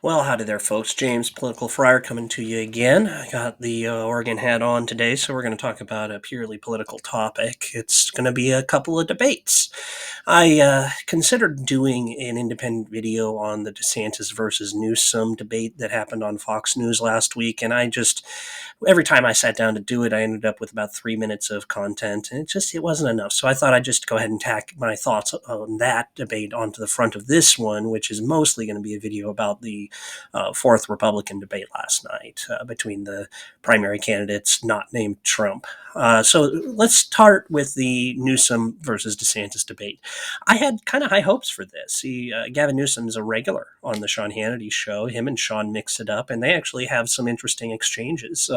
Well, howdy there, folks. James, Political Friar, coming to you again. I got the Oregon hat on today, so we're going to talk about a purely political topic. It's going to be a couple of debates. I considered doing an independent video on the DeSantis versus Newsom debate that happened on Fox News last week, and every time I sat down to do it, I ended up with about 3 minutes of content, and it wasn't enough. So I thought I'd just go ahead and tack my thoughts on that debate onto the front of this one, which is mostly going to be a video about the fourth Republican debate last night between the primary candidates not named Trump. So let's start with the Newsom versus DeSantis debate. I had kind of high hopes for this. Gavin Newsom's a regular on the Sean Hannity show. Him and Sean mix it up, and they actually have some interesting exchanges.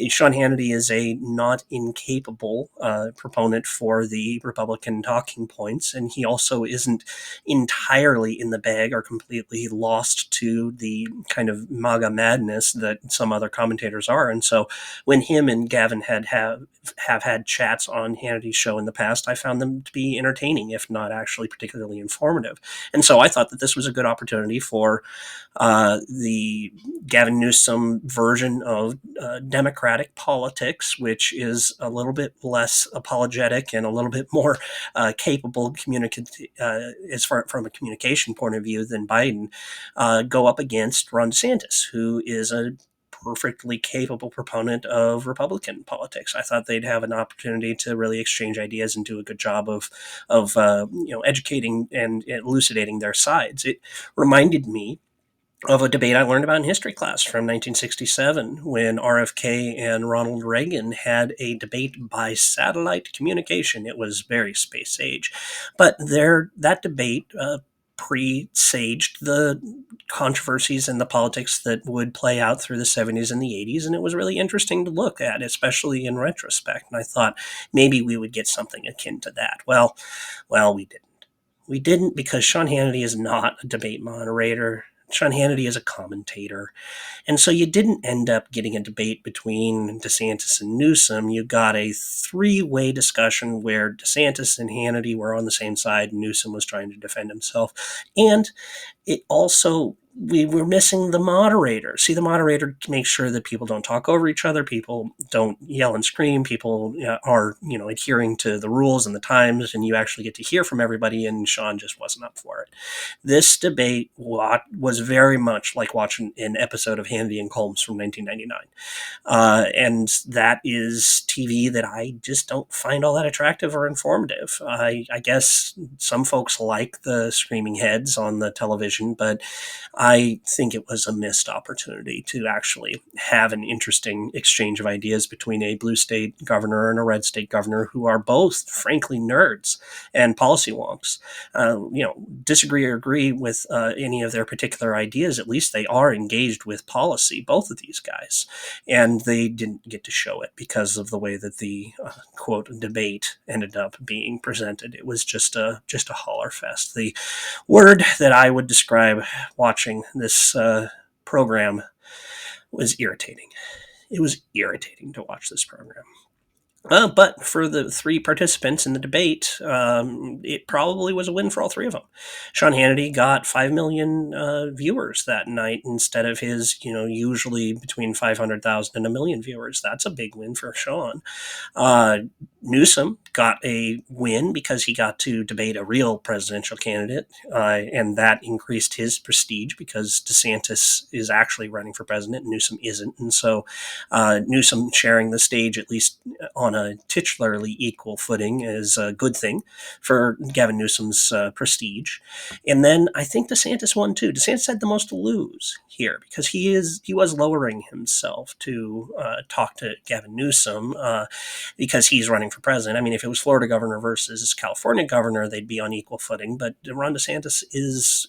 Sean Hannity is a not incapable proponent for the Republican talking points, and he also isn't entirely in the bag or completely lost to the kind of MAGA madness that some other commentators are. And so when him and Gavin have had chats on Hannity's show in the past, I found them to be entertaining, if not actually particularly informative. And so I thought that this was a good opportunity for the Gavin Newsom version of democratic politics, which is a little bit less apologetic and a little bit more capable as far from a communication point of view than Biden, go up against Ron DeSantis, who is a perfectly capable proponent of Republican politics. I thought they'd have an opportunity to really exchange ideas and do a good job of educating and elucidating their sides. It reminded me of a debate I learned about in history class from 1967 when RFK and Ronald Reagan had a debate by satellite communication. It was very space age, but that debate presaged the controversies and the politics that would play out through the 70s and the 80s, and it was really interesting to look at, especially in retrospect. And I thought maybe we would get something akin to that. Well, we didn't. We didn't because Sean Hannity is not a debate moderator. Sean Hannity is a commentator. And so you didn't end up getting a debate between DeSantis and Newsom. You got a three-way discussion where DeSantis and Hannity were on the same side and Newsom was trying to defend himself. And it also, we were missing the moderator. See, the moderator makes sure that people don't talk over each other, people don't yell and scream, people are adhering to the rules and the times, and you actually get to hear from everybody, and Sean just wasn't up for it. This debate was very much like watching an episode of Hannity and Colmes from 1999. And that is TV that I just don't find all that attractive or informative. I guess some folks like the screaming heads on the television, but I think it was a missed opportunity to actually have an interesting exchange of ideas between a blue state governor and a red state governor who are both, frankly, nerds and policy wonks. Disagree or agree with any of their particular ideas, at least they are engaged with policy, both of these guys. And they didn't get to show it because of the way that the quote debate ended up being presented. It was just a holler fest. The word that I would describe watching this program was irritating. It was irritating to watch this program. But for the three participants in the debate, it probably was a win for all three of them. Sean Hannity got 5 million viewers that night instead of his, usually between 500,000 and a million viewers. That's a big win for Sean. Newsom got a win because he got to debate a real presidential candidate, and that increased his prestige because DeSantis is actually running for president and Newsom isn't. And so Newsom sharing the stage, at least on a titularly equal footing, is a good thing for Gavin Newsom's prestige. And then I think DeSantis won too. DeSantis had the most to lose here because he was lowering himself to talk to Gavin Newsom because he's running for president. I mean, if it was Florida governor versus California governor, they'd be on equal footing. But Ron DeSantis is,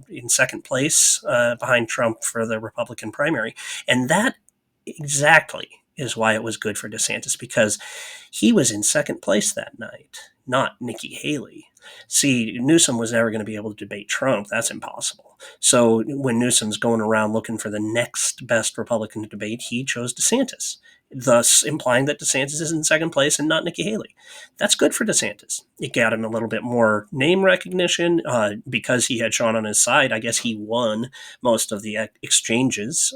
in second place behind Trump for the Republican primary. And that exactly is why it was good for DeSantis, because he was in second place that night, not Nikki Haley. See, Newsom was never going to be able to debate Trump. That's impossible. So when Newsom's going around looking for the next best Republican to debate, he chose DeSantis. thus implying that DeSantis is in second place and not Nikki Haley. That's good for DeSantis. It got him a little bit more name recognition because he had Sean on his side. I guess he won most of the exchanges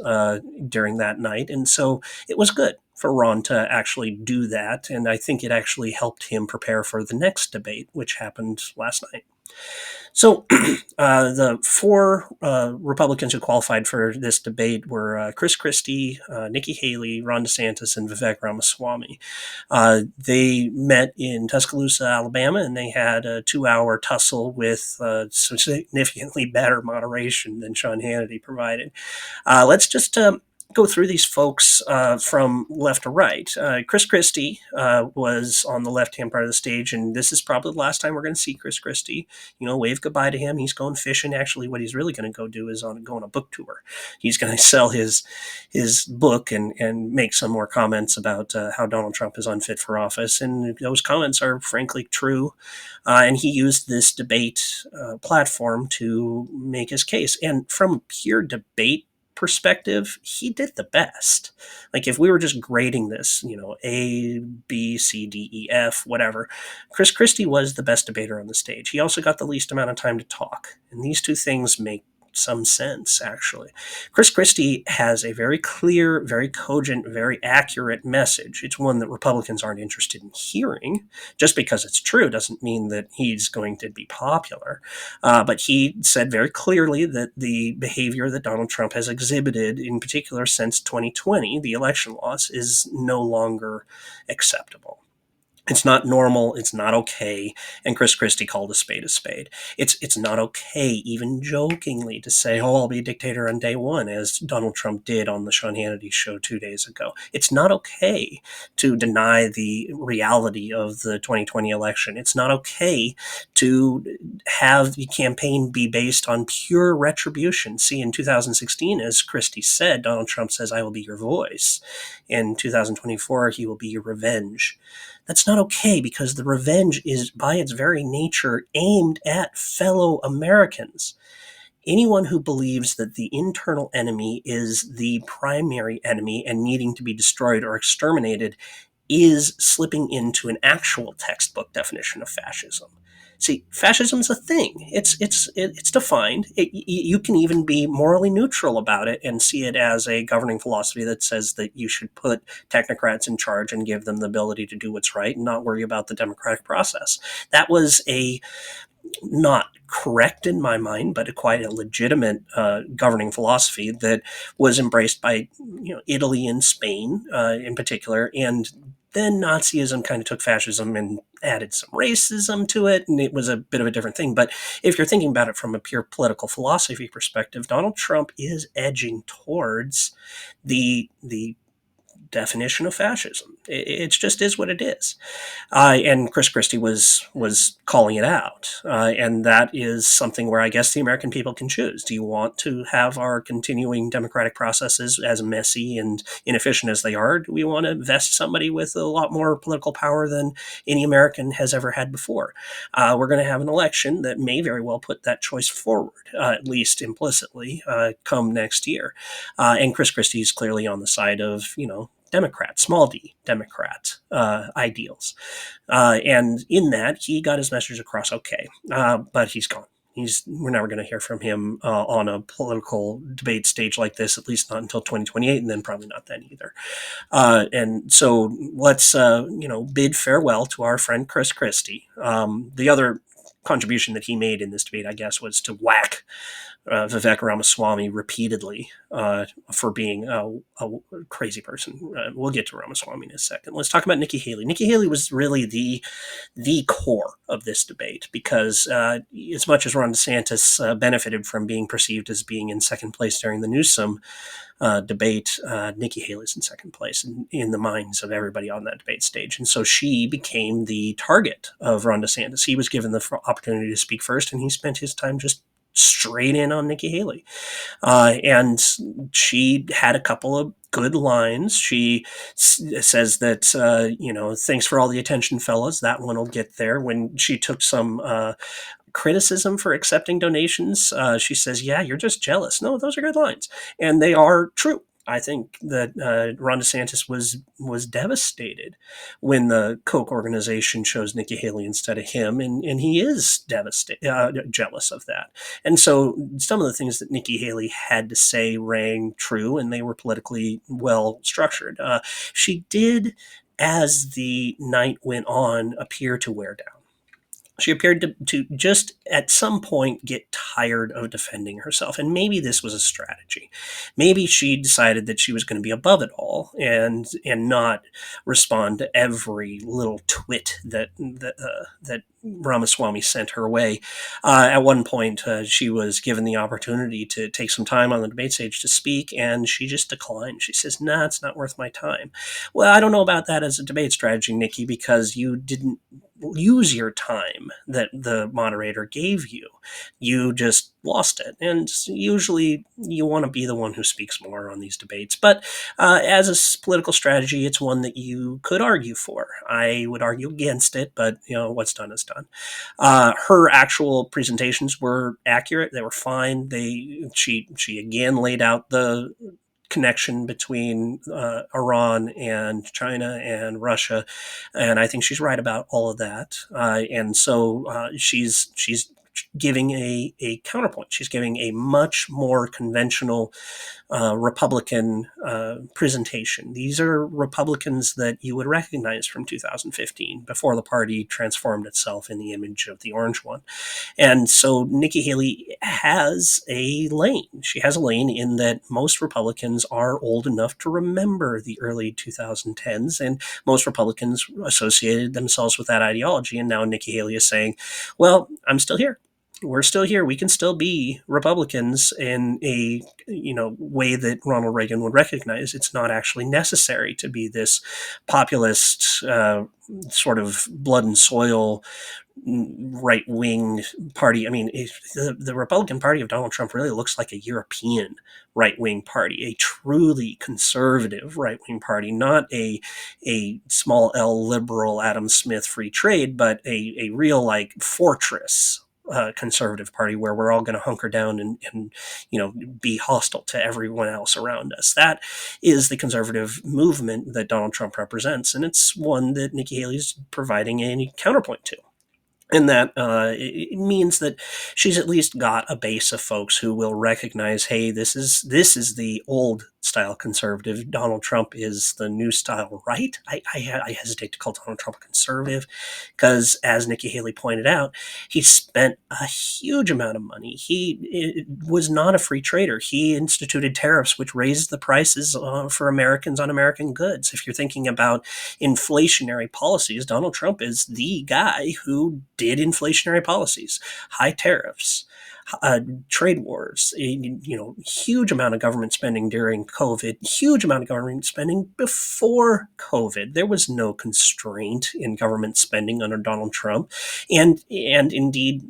during that night. And so it was good for Ron to actually do that. And I think it actually helped him prepare for the next debate, which happened last night. So the four Republicans who qualified for this debate were Chris Christie, Nikki Haley, Ron DeSantis, and Vivek Ramaswamy. They met in Tuscaloosa, Alabama, and they had a 2-hour tussle with significantly better moderation than Sean Hannity provided. Let's just go through these folks from left to right. Chris Christie was on the left-hand part of the stage, and this is probably the last time we're going to see Chris Christie. Wave goodbye to him. He's going fishing. Actually, what he's really going to go do is go on a book tour. He's going to sell his book and make some more comments about how Donald Trump is unfit for office, and those comments are frankly true. And he used this debate platform to make his case. And from pure debate perspective, he did the best. Like if we were just grading this, A, B, C, D, E, F, whatever, Chris Christie was the best debater on the stage. He also got the least amount of time to talk. And these two things make some sense, actually. Chris Christie has a very clear, very cogent, very accurate message. It's one that Republicans aren't interested in hearing. Just because it's true doesn't mean that he's going to be popular. But he said very clearly that the behavior that Donald Trump has exhibited, in particular since 2020, the election loss, is no longer acceptable. It's not normal. It's not okay. And Chris Christie called a spade a spade. It's not okay, even jokingly, to say, "Oh, I'll be a dictator on day one," as Donald Trump did on the Sean Hannity show 2 days ago. It's not okay to deny the reality of the 2020 election. It's not okay to have the campaign be based on pure retribution. See, in 2016, as Christie said, Donald Trump says, "I will be your voice." In 2024, he will be your revenge. That's not okay, because the revenge is, by its very nature, aimed at fellow Americans. Anyone who believes that the internal enemy is the primary enemy and needing to be destroyed or exterminated is slipping into an actual textbook definition of fascism. See, fascism's a thing. It's defined. You can even be morally neutral about it and see it as a governing philosophy that says that you should put technocrats in charge and give them the ability to do what's right and not worry about the democratic process. That was a not correct in my mind, but quite a legitimate governing philosophy that was embraced by Italy and Spain in particular. And then Nazism kind of took fascism and added some racism to it, and it was a bit of a different thing. But if you're thinking about it from a pure political philosophy perspective, Donald Trump is edging towards the definition of fascism. It just is what it is. And Chris Christie was calling it out. And that is something where I guess the American people can choose. Do you want to have our continuing democratic processes as messy and inefficient as they are? Do we want to vest somebody with a lot more political power than any American has ever had before? We're going to have an election that may very well put that choice forward, at least implicitly, come next year. And Chris Christie is clearly on the side of, Democrat, small d, Democrat ideals. And in that, he got his message across okay. But he's gone. We're never going to hear from him on a political debate stage like this, at least not until 2028, and then probably not then either. And so let's, bid farewell to our friend Chris Christie. The other contribution that he made in this debate, I guess, was to whack Vivek Ramaswamy repeatedly for being a crazy person. We'll get to Ramaswamy in a second. Let's talk about Nikki Haley. Nikki Haley was really the core of this debate because as much as Ron DeSantis benefited from being perceived as being in second place during the Newsom debate, Nikki Haley's in second place in the minds of everybody on that debate stage. And so she became the target of Ron DeSantis. He was given the opportunity to speak first, and he spent his time just straight in on Nikki Haley. And she had a couple of good lines. She says that, thanks for all the attention, fellas. That one will get there. When she took some criticism for accepting donations, she says, yeah, you're just jealous. No, those are good lines. And they are true. I think that Ron DeSantis was devastated when the Koch organization chose Nikki Haley instead of him, and he is devastated, jealous of that. And so some of the things that Nikki Haley had to say rang true, and they were politically well structured. She did, as the night went on, appear to wear down. She appeared to just at some point get tired of defending herself. And maybe this was a strategy. Maybe she decided that she was going to be above it all and not respond to every little twit that Ramaswamy sent her way. At one point, she was given the opportunity to take some time on the debate stage to speak, and she just declined. She says, "Nah, it's not worth my time." Well, I don't know about that as a debate strategy, Nikki, because you didn't use your time that the moderator gave you. You just lost it. And usually you want to be the one who speaks more on these debates. But as a political strategy, it's one that you could argue for. I would argue against it, but what's done is done. Her actual presentations were accurate. They were fine. She again laid out the connection between Iran and China and Russia, and I think she's right about all of that. And so she's giving a counterpoint. She's giving a much more conventional Republican presentation. These are Republicans that you would recognize from 2015, before the party transformed itself in the image of the orange one. And so Nikki Haley has a lane. She has a lane in that most Republicans are old enough to remember the early 2010s, and most Republicans associated themselves with that ideology. And now Nikki Haley is saying, well, I'm still here. We're still here. We can still be Republicans in a way that Ronald Reagan would recognize. It's not actually necessary to be this populist sort of blood and soil right wing party. I mean, the Republican Party of Donald Trump really looks like a European right wing party, a truly conservative right wing party, not a small L liberal Adam Smith free trade, but a real like fortress conservative party where we're all going to hunker down and be hostile to everyone else around us. That is the conservative movement that Donald Trump represents, and it's one that Nikki Haley is providing a counterpoint to. And that it means that she's at least got a base of folks who will recognize, hey, this is the old style conservative. Donald Trump is the new style right. I hesitate to call Donald Trump a conservative because, as Nikki Haley pointed out, he spent a huge amount of money. He was not a free trader. He instituted tariffs which raised the prices for Americans on American goods. If you're thinking about inflationary policies, Donald Trump is the guy who did inflationary policies, high tariffs, trade wars, huge amount of government spending during COVID, huge amount of government spending before COVID. There was no constraint in government spending under Donald Trump, and indeed,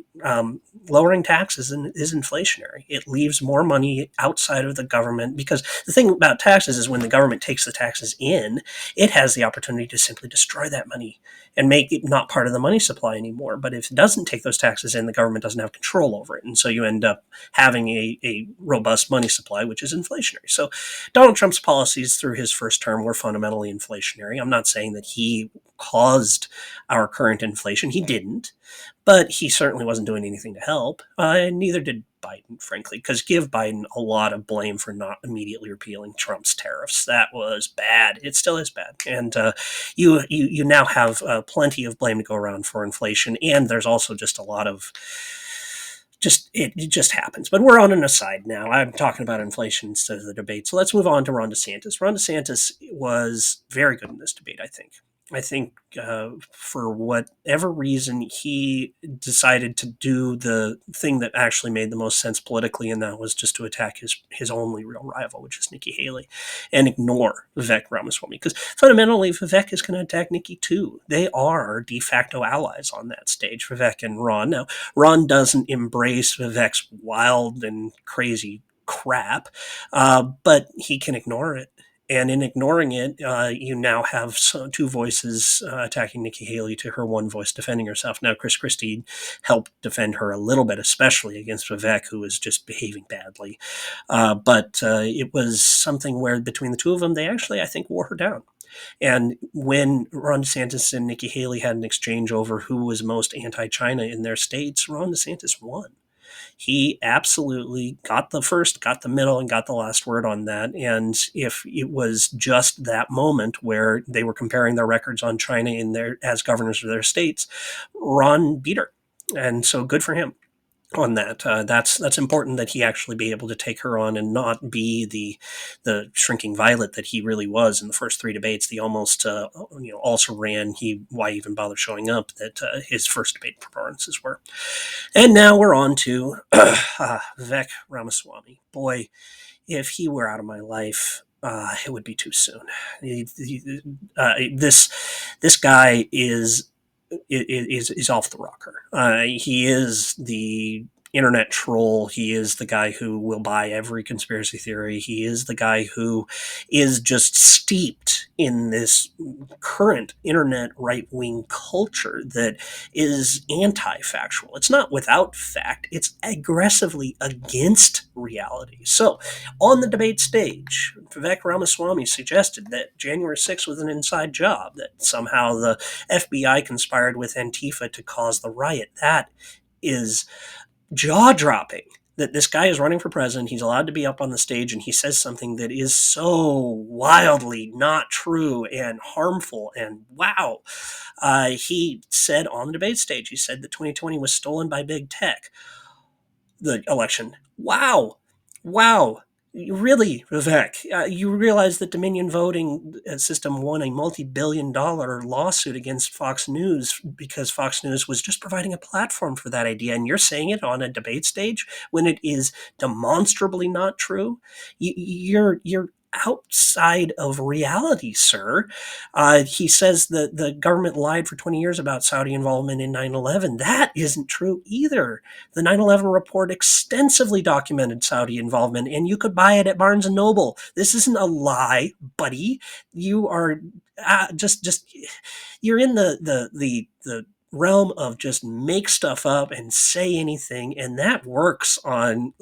lowering taxes is inflationary. It leaves more money outside of the government, because the thing about taxes is when the government takes the taxes in, it has the opportunity to simply destroy that money and make it not part of the money supply anymore. But if it doesn't take those taxes in, the government doesn't have control over it. And so you end up having a robust money supply, which is inflationary. So Donald Trump's policies through his first term were fundamentally inflationary. I'm not saying that he caused our current inflation. He didn't. But he certainly wasn't doing anything to help. And neither did Biden, frankly, because give Biden a lot of blame for not immediately repealing Trump's tariffs. That was bad. It still is bad. And you now have plenty of blame to go around for inflation. And there's also just a lot of it just happens. But we're on an aside now. I'm talking about inflation instead of the debate. So let's move on to Ron DeSantis. Ron DeSantis was very good in this debate, I think. For whatever reason, he decided to do the thing that actually made the most sense politically, and that was just to attack his only real rival, which is Nikki Haley, and ignore Vivek Ramaswamy. Because fundamentally, Vivek is going to attack Nikki too. They are de facto allies on that stage, Vivek and Ron. Now, Ron doesn't embrace Vivek's wild and crazy crap, but he can ignore it. And in ignoring it, you now have two voices attacking Nikki Haley to her one voice defending herself. Now, Chris Christie helped defend her a little bit, especially against Vivek, who was just behaving badly. But it was something where between the two of them, they actually, I think, wore her down. And when Ron DeSantis and Nikki Haley had an exchange over who was most anti-China in their states, Ron DeSantis won. He absolutely got the first, got the middle, and got the last word on that. And if it was just that moment where they were comparing their records on China in their as governors of their states, Ron beat her. And so good for him on that. That's important that he actually be able to take her on and not be the shrinking violet that he really was in the first three debates. The almost also ran. Why even bother showing up? That his first debate performances were. And now we're on to Vivek Ramaswamy. Boy, if he were out of my life, it would be too soon. This guy is off the rocker. He is the internet troll. He is the guy who will buy every conspiracy theory. He is the guy who is just steeped in this current internet right wing culture that is anti factual. It's not without fact, it's aggressively against reality. So, on the debate stage, Vivek Ramaswamy suggested that January 6th was an inside job, that somehow the FBI conspired with Antifa to cause the riot. That is jaw dropping. That this guy is running for president, he's allowed to be up on the stage, and he says something that is so wildly not true and harmful. And wow, he said on the debate stage, he said that 2020 was stolen by big tech, the election. Wow. Wow. Really, Vivek, you realize that Dominion voting system won a multi-billion-dollar lawsuit against Fox News because Fox News was just providing a platform for that idea, and you're saying it on a debate stage when it is demonstrably not true. You're outside of reality, sir. He says that the government lied for 20 years about Saudi involvement in 9/11. That isn't true either. The 9/11 report extensively documented Saudi involvement, and you could buy it at Barnes and Noble. This isn't a lie, buddy. You are just you're in the realm of just make stuff up and say anything, and that works on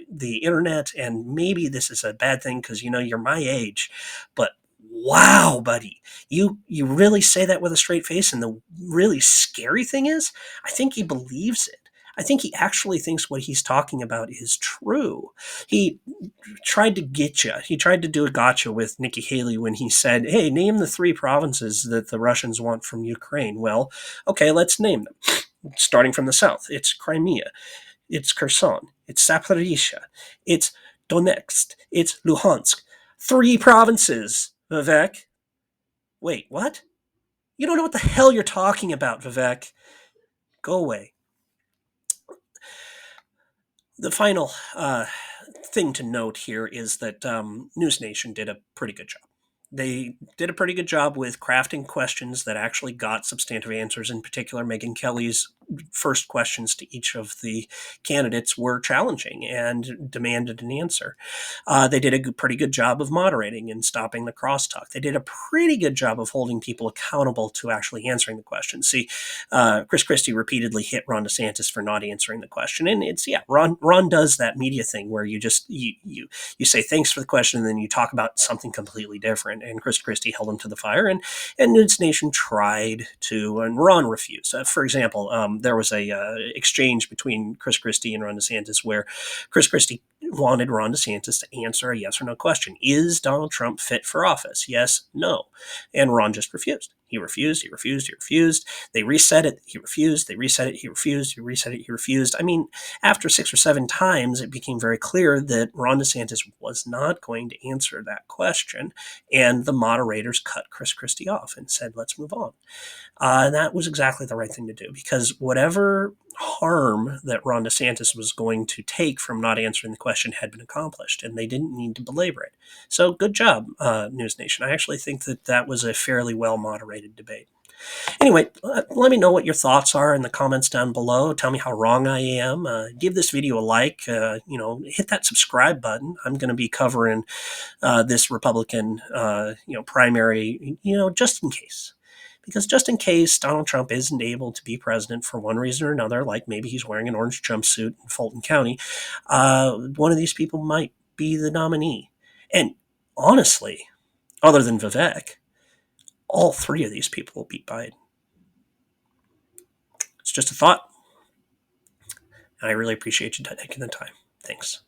the internet. And maybe this is a bad thing because you're my age, but wow, buddy, you really say that with a straight face. And the really scary thing is, I think he believes it. I think he actually thinks what he's talking about is true. He tried to get you. He tried to do a gotcha with Nikki Haley when he said, hey, name the three provinces that the Russians want from Ukraine. Well, okay, let's name them. Starting from the south, it's Crimea, it's Kherson, it's Zaporizhia, it's Donetsk, it's Luhansk. Three provinces, Vivek. Wait, what? You don't know what the hell you're talking about, Vivek. Go away. The final thing to note here is that News Nation did a pretty good job. They did a pretty good job with crafting questions that actually got substantive answers. In particular, Megyn Kelly's first questions to each of the candidates were challenging and demanded an answer. They did a pretty good job of moderating and stopping the crosstalk. They did a pretty good job of holding people accountable to actually answering the question. See, Chris Christie repeatedly hit Ron DeSantis for not answering the question, and Ron does that media thing where you just you say thanks for the question, and then you talk about something completely different. And Chris Christie held him to the fire, and News Nation tried to, and Ron refused. For example, there was a exchange between Chris Christie and Ron DeSantis where Chris Christie wanted Ron DeSantis to answer a yes or no question. Is Donald Trump fit for office? Yes, no. And Ron just refused. He refused, he refused, he refused. They reset it, he refused. They reset it, he refused, he reset it, he refused. I mean, after 6 or 7 times, it became very clear that Ron DeSantis was not going to answer that question. And the moderators cut Chris Christie off and said, let's move on. And that was exactly the right thing to do, because whatever harm that Ron DeSantis was going to take from not answering the question had been accomplished, and they didn't need to belabor it. So good job, News Nation. I actually think that was a fairly well-moderated debate. Anyway, let me know what your thoughts are in the comments down below. Tell me how wrong I am. Give this video a like. Hit that subscribe button. I'm going to be covering this Republican, primary, just in case. Because just in case Donald Trump isn't able to be president for one reason or another, like maybe he's wearing an orange jumpsuit in Fulton County, one of these people might be the nominee. And honestly, other than Vivek, all three of these people will beat Biden. It's just a thought. I really appreciate you taking the time. Thanks.